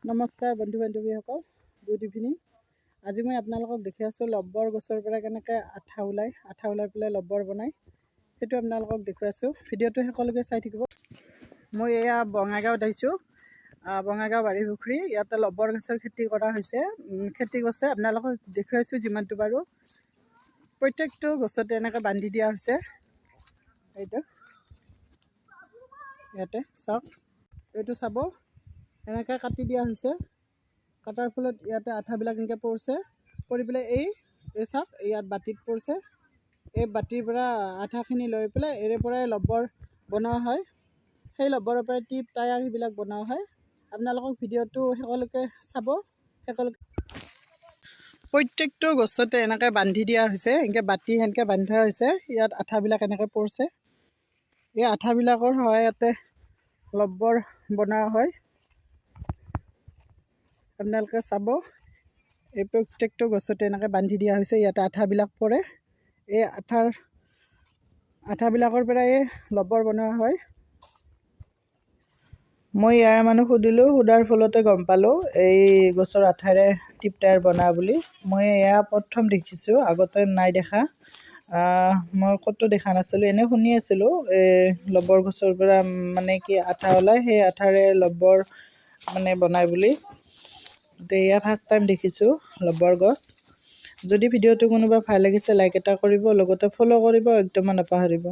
নমস্কাৰ বন্ধু বান্ধৱীসকল, good evening. আজি মই আপোনালোকক দেখি আছোঁ লব্বৰ গছৰ পৰা কেনেকৈ আঠা ওলাই পেলাই লব্বৰ বনায়, সেইটো আপোনালোকক দেখুৱাই আছোঁ। ভিডিঅ'টো শেষলৈকে চাই থাকিব। মই এয়া বঙাইগাঁৱত আহিছোঁ, বঙাইগাঁও বাৰী পুখুৰী। ইয়াতে লব্বৰ গছৰ খেতি কৰা হৈছে, খেতি কৰিছে। আপোনালোকক দেখুৱাইছোঁ যিমানটো পাৰোঁ। প্ৰত্যেকটো গছতে এনেকৈ বান্ধি দিয়া হৈছে। এইটো ইয়াতে চাওক, এইটো চাব, এনেকৈ কাটি দিয়া হৈছে। কাটাৰ ফলত ইয়াতে আঠাবিলাক এনেকৈ পৰিছে, পৰি পেলাই এই চাওক, ইয়াত বাতিত পৰিছে। এই বাতিৰ পৰা আঠাখিনি লৈ পেলাই এৰে পৰাই লব্বৰ বনোৱা হয়। সেই লব্বৰৰ পৰাই টিপ টায়াৰ সেইবিলাক বনোৱা হয়। আপোনালোকক ভিডিঅ'টো শেষলৈকে চাব। প্ৰত্যেকটো গছতে এনেকৈ বান্ধি দিয়া হৈছে, এনেকৈ বাতি সেনেকৈ বান্ধি থোৱা হৈছে। ইয়াত আঠাবিলাক এনেকৈ পৰিছে। এই আঠাবিলাকৰ সহায়তে লব্বৰ বনোৱা হয়। আপোনালোকে চাব, এই প্ৰত্যেকটো গছতে এনেকৈ বান্ধি দিয়া হৈছে। ইয়াতে আঠাবিলাক পৰে, এই আঠাবিলাকৰ পৰাই লব্বৰ বনোৱা হয়। মই ইয়াৰ মানুহ সুধিলোঁ, সোধাৰ ফলতে গম পালোঁ এই গছৰ আঠাৰে টিপ টায়াৰ বনোৱা বুলি। মই এয়া প্ৰথম দেখিছোঁ, আগতে নাই দেখা। মই ক'তো দেখা নাছিলোঁ, এনেই শুনি আছিলোঁ লব্বৰ গছৰ পৰা মানে কি আঠা ওলায়, সেই আঠাৰে লব্বৰ মানে বনায় বুলি। এয়া ফাৰ্ষ্ট টাইম দেখিছোঁ লব্বৰ গছ। যদি ভিডিঅ'টো কোনোবা ভাল লাগিছে লাইক এটা কৰিব, লগতে ফ'ল' কৰিব একদম নাপাহৰিব।